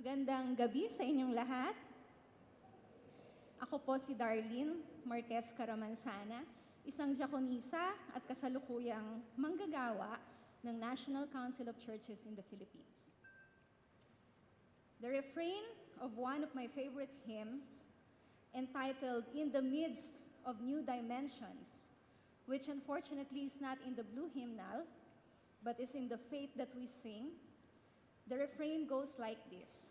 Magandang gabi sa inyong lahat. Ako po si Darlene Marquez-Caramanzana, isang diakonisa at kasalukuyang manggagawa ng National Council of Churches in the Philippines. The refrain of one of my favorite hymns, entitled "In the Midst of New Dimensions," which unfortunately is not in the blue hymnal, but is in the faith that we sing. The refrain goes like this: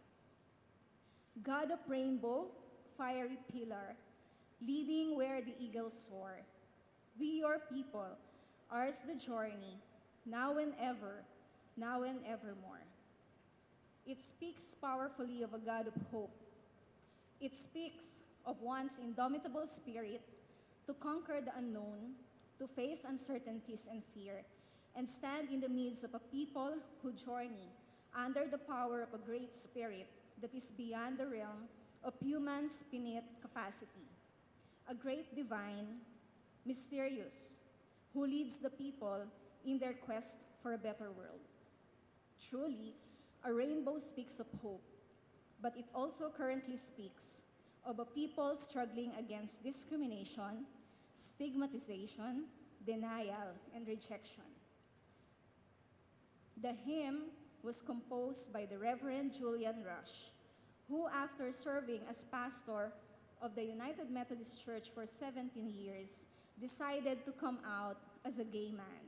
God of rainbow, fiery pillar, leading where the eagles soar. We your people, ours the journey, now and evermore. It speaks powerfully of a God of hope. It speaks of one's indomitable spirit to conquer the unknown, to face uncertainties and fear, and stand in the midst of a people who journey under the power of a great spirit that is beyond the realm of human's finite capacity. A great divine, mysterious, who leads the people in their quest for a better world. Truly, a rainbow speaks of hope, but it also currently speaks of a people struggling against discrimination, stigmatization, denial, and rejection. The hymn was composed by the Reverend Julian Rush, who, after serving as pastor of the United Methodist Church for 17 years, decided to come out as a gay man.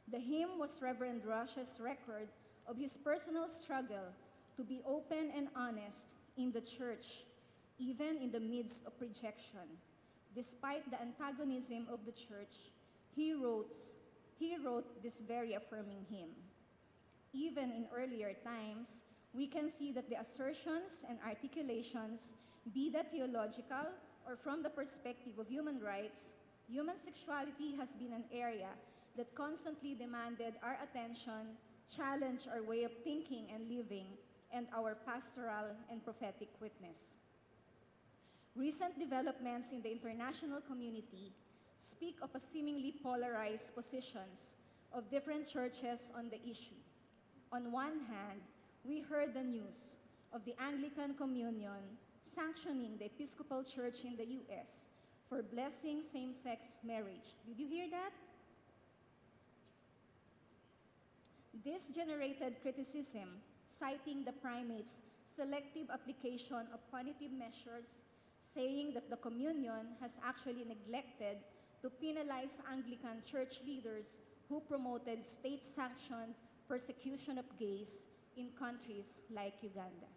The hymn was Reverend Rush's record of his personal struggle to be open and honest in the church, even in the midst of rejection. Despite the antagonism of the church, he wrote this very affirming hymn. Even in earlier times, we can see that the assertions and articulations, be that theological or from the perspective of human rights, human sexuality has been an area that constantly demanded our attention, challenged our way of thinking and living, and our pastoral and prophetic witness. Recent developments in the international community speak of a seemingly polarized positions of different churches on the issue. On one hand, we heard the news of the Anglican Communion sanctioning the Episcopal Church in the U.S. for blessing same-sex marriage. Did you hear that? This generated criticism, citing the primate's selective application of punitive measures, saying that the communion has actually neglected to penalize Anglican church leaders who promoted state-sanctioned persecution of gays in countries like Uganda.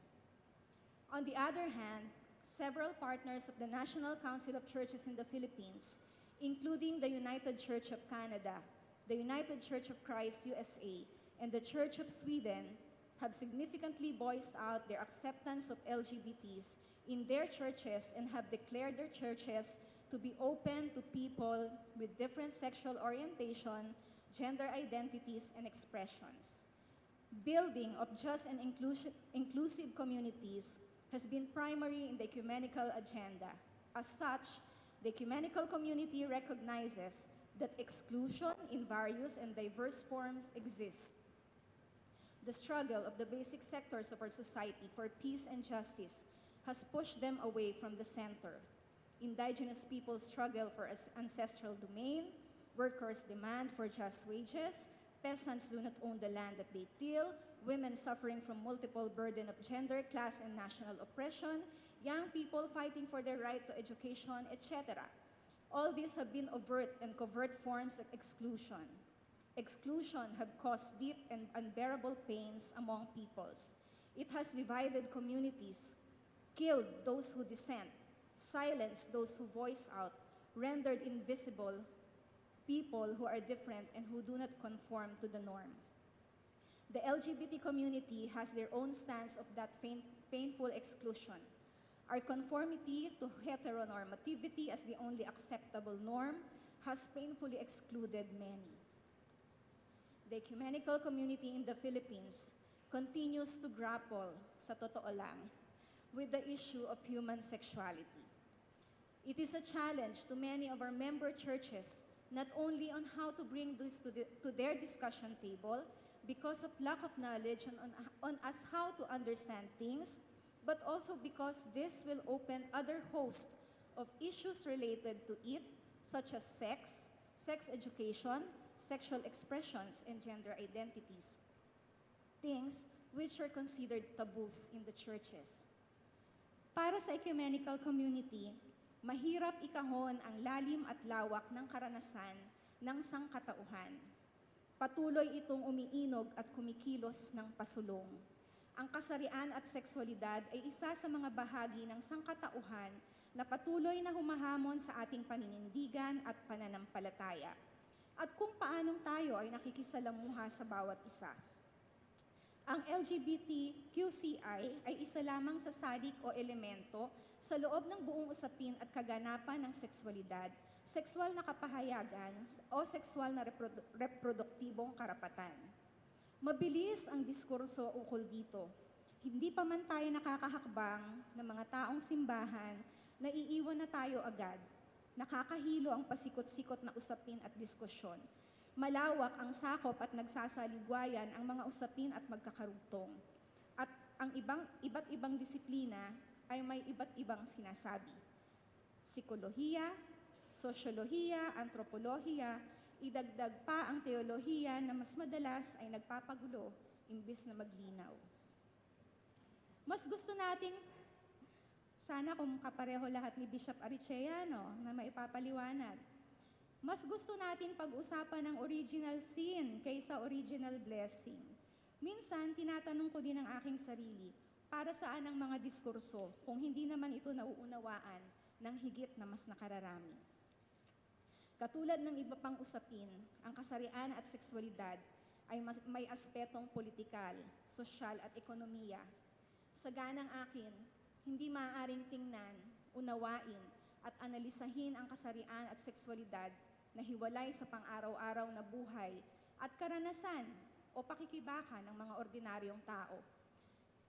On the other hand, several partners of the National Council of Churches in the Philippines, including the United Church of Canada, the United Church of Christ USA, and the Church of Sweden, have significantly voiced out their acceptance of LGBTs in their churches and have declared their churches to be open to people with different sexual orientation, gender identities, and expressions. Building of just and inclusive communities has been primary in the ecumenical agenda. As such, the ecumenical community recognizes that exclusion in various and diverse forms exists. The struggle of the basic sectors of our society for peace and justice has pushed them away from the center. Indigenous peoples struggle for ancestral domain, workers demand for just wages, peasants do not own the land that they till, women suffering from multiple burden of gender, class, and national oppression, young people fighting for their right to education, etc. All these have been overt and covert forms of exclusion. Exclusion have caused deep and unbearable pains among peoples. It has divided communities, killed those who dissent, silenced those who voice out, rendered invisible people who are different and who do not conform to the norm. The LGBT community has their own stance of that painful exclusion. Our conformity to heteronormativity as the only acceptable norm has painfully excluded many. The ecumenical community in the Philippines continues to grapple, sa totoo lang, with the issue of human sexuality. It is a challenge to many of our member churches not only on how to bring this to their discussion table, because of lack of knowledge on us how to understand things, but also because this will open other host of issues related to it, such as sex, sex education, sexual expressions, and gender identities. Things which are considered taboos in the churches. Para sa ecumenical community, mahirap ikahon ang lalim at lawak ng karanasan ng sangkatauhan. Patuloy itong umiinog at kumikilos ng pasulong. Ang kasarian at sexualidad ay isa sa mga bahagi ng sangkatauhan na patuloy na humahamon sa ating paninindigan at pananampalataya. At kung paanong tayo ay nakikisalamuha sa bawat isa. Ang LGBTQCI ay isa lamang sa salik o elemento sa loob ng buong usapin at kaganapan ng sexualidad, sexual na kapahayagan o sexual na reproduktibong karapatan. Mabilis ang diskurso ukol dito. Hindi pa man tayo nakakahakbang ng mga taong simbahan, naiiwan na tayo agad. Nakakahilo ang pasikot-sikot na usapin at diskusyon. Malawak ang sakop at nagsasaligwayan ang mga usapin at magkakarugtong. At ang iba't ibang disiplina ay may iba't ibang sinasabi. Psikolohiya, sosyolohiya, antropolohiya, idagdag pa ang teolohiya na mas madalas ay nagpapagulo imbis na maglinaw. Mas gusto nating sana kung kapareho lahat ni Bishop Aricellano na maipapaliwanag. Mas gusto nating pag-usapan ng original sin kaysa original blessing. Minsan, tinatanong ko din ang aking sarili, para saan ang mga diskurso kung hindi naman ito nauunawaan ng higit na mas nakararami. Katulad ng iba pang usapin, ang kasarian at sexualidad ay may aspetong politikal, sosyal at ekonomiya. Sa ganang akin, hindi maaaring tingnan, unawain at analisahin ang kasarian at sexualidad na hiwalay sa pang-araw-araw na buhay at karanasan o pakikibaka ng mga ordinaryong tao.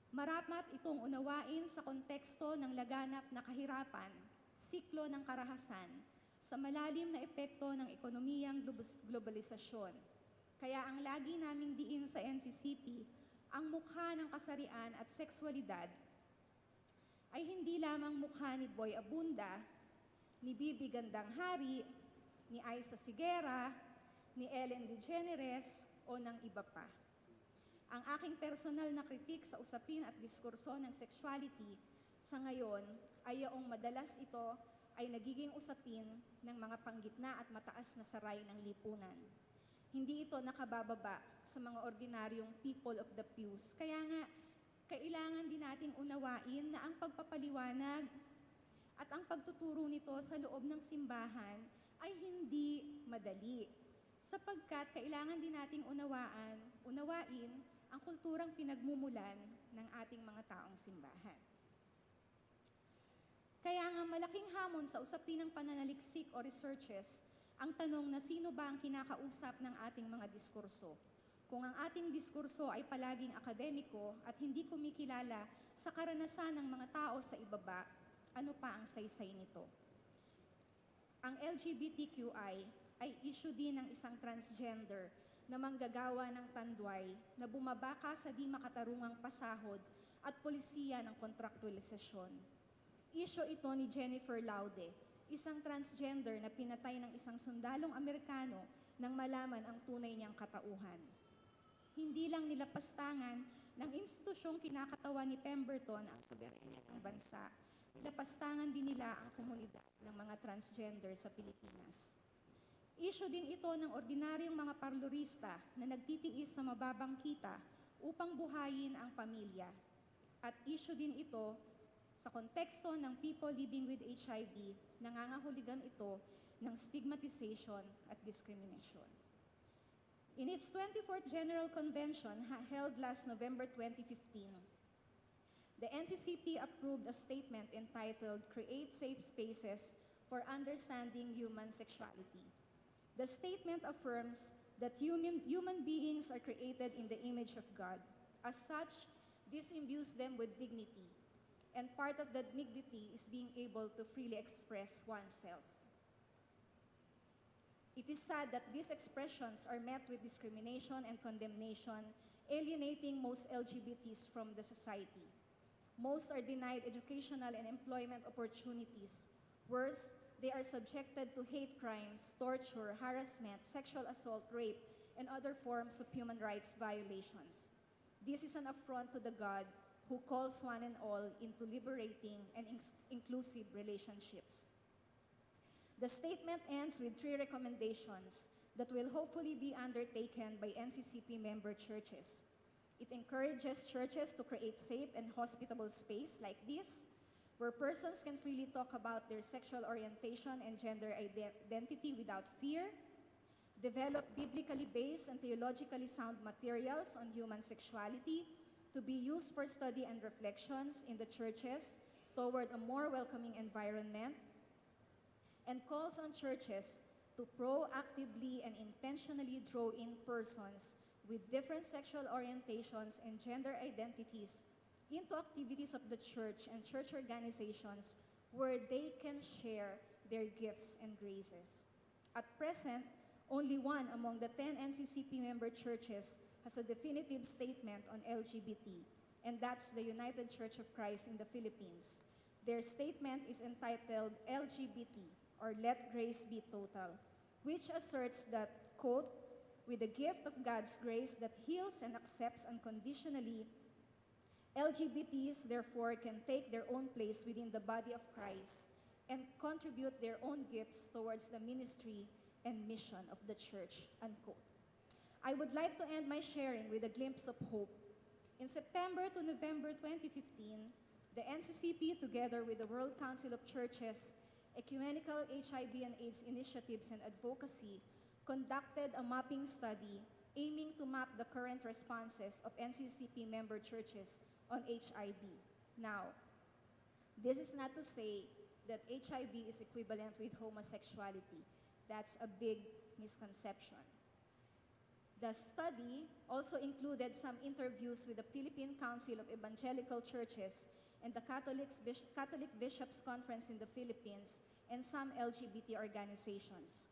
Marapat itong unawain sa konteksto ng laganap na kahirapan, siklo ng karahasan, sa malalim na epekto ng ekonomiyang globalisasyon. Kaya ang lagi naming diin sa NCCP, ang mukha ng kasarian at sexualidad ay hindi lamang mukha ni Boy Abunda, ni Bibi Gandang Hari, ni Aiza Sigera, ni Ellen DeGeneres o ng iba pa. Ang aking personal na kritik sa usapin at diskurso ng sexuality sa ngayon ay yaong madalas ito ay nagiging usapin ng mga panggitna at mataas na saray ng lipunan. Hindi ito nakabababa sa mga ordinaryong people of the pews. Kaya nga, kailangan din nating unawain na ang pagpapaliwanag at ang pagtuturo nito sa loob ng simbahan ay hindi madali. Sapagkat kailangan din nating unawain ang kulturang pinagmumulan ng ating mga taong simbahan. Kaya nga malaking hamon sa usapin ng pananaliksik o researches, ang tanong na sino ba ang kinakausap ng ating mga diskurso? Kung ang ating diskurso ay palaging akademiko at hindi kumikilala sa karanasan ng mga tao sa ibaba, ano pa ang saysay nito? Ang LGBTQI ay issue din ng isang transgender na manggagawa ng tandway na bumabaka sa di makatarungang pasahod at polisiya ng kontraktualisasyon. Issue ito ni Jennifer Laude, isang transgender na pinatay ng isang sundalong Amerikano nang malaman ang tunay niyang katauhan. Hindi lang nilapastangan ng institusyong kinakatawan ni Pemberton ang soberenya ng bansa, nilapastangan din nila ang komunidad ng mga transgender sa Pilipinas. Issue din ito ng ordinaryong mga parlorista na nagtitiis sa mababang kita upang buhayin ang pamilya. At issue din ito sa konteksto ng people living with HIV, nangangahulugan ito ng stigmatization at discrimination. In its 24th General Convention held last November 2015, the NCCP approved a statement entitled Create Safe Spaces for Understanding Human Sexuality. The statement affirms that human beings are created in the image of God. As such, this imbues them with dignity, and part of that dignity is being able to freely express oneself. It is sad that these expressions are met with discrimination and condemnation, alienating most LGBTs from the society. Most are denied educational and employment opportunities. Worse, they are subjected to hate crimes, torture, harassment, sexual assault, rape, and other forms of human rights violations. This is an affront to the God who calls one and all into liberating and inclusive relationships. The statement ends with 3 recommendations that will hopefully be undertaken by NCCP member churches. It encourages churches to create safe and hospitable space like this, where persons can freely talk about their sexual orientation and gender identity without fear, develop biblically based and theologically sound materials on human sexuality to be used for study and reflections in the churches toward a more welcoming environment, and calls on churches to proactively and intentionally draw in persons with different sexual orientations and gender identities into activities of the church and church organizations where they can share their gifts and graces. At present, only 1 among the 10 NCCP member churches has a definitive statement on LGBT, and that's the United Church of Christ in the Philippines. Their statement is entitled LGBT, or Let Grace Be Total, which asserts that, quote, with the gift of God's grace that heals and accepts unconditionally, LGBTs therefore can take their own place within the body of Christ and contribute their own gifts towards the ministry and mission of the church, unquote. I would like to end my sharing with a glimpse of hope. In September to November 2015, the NCCP, together with the World Council of Churches, Ecumenical HIV and AIDS Initiatives and Advocacy, conducted a mapping study aiming to map the current responses of NCCP member churches on HIV. Now, this is not to say that HIV is equivalent with homosexuality. That's a big misconception. The study also included some interviews with the Philippine Council of Evangelical Churches and the Catholic Bishops' Conference in the Philippines, and some LGBT organizations.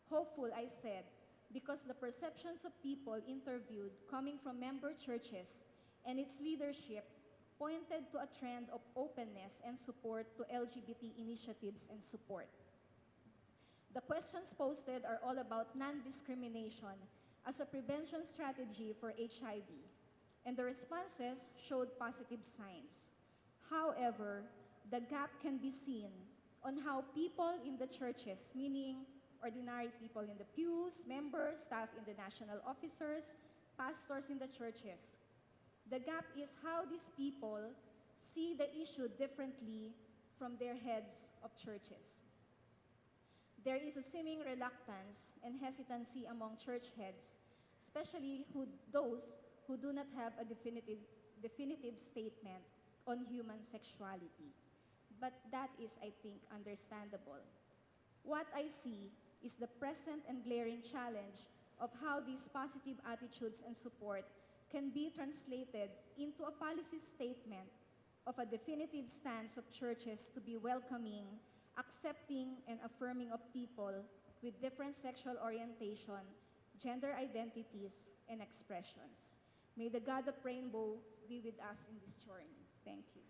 Hopeful, I said, because the perceptions of people interviewed coming from member churches and its leadership pointed to a trend of openness and support to LGBT initiatives and support. The questions posted are all about non-discrimination as a prevention strategy for HIV, and the responses showed positive signs. However, the gap can be seen on how people in the churches, meaning ordinary people in the pews, members, staff in the national officers, pastors in the churches. The gap is how these people see the issue differently from their heads of churches. There is a seeming reluctance and hesitancy among church heads, especially those who do not have a definitive statement on human sexuality. But that is, I think, understandable. What I see is the present and glaring challenge of how these positive attitudes and support can be translated into a policy statement of a definitive stance of churches to be welcoming, accepting, and affirming of people with different sexual orientation, gender identities, and expressions. May the God of Rainbow be with us in this journey. Thank you.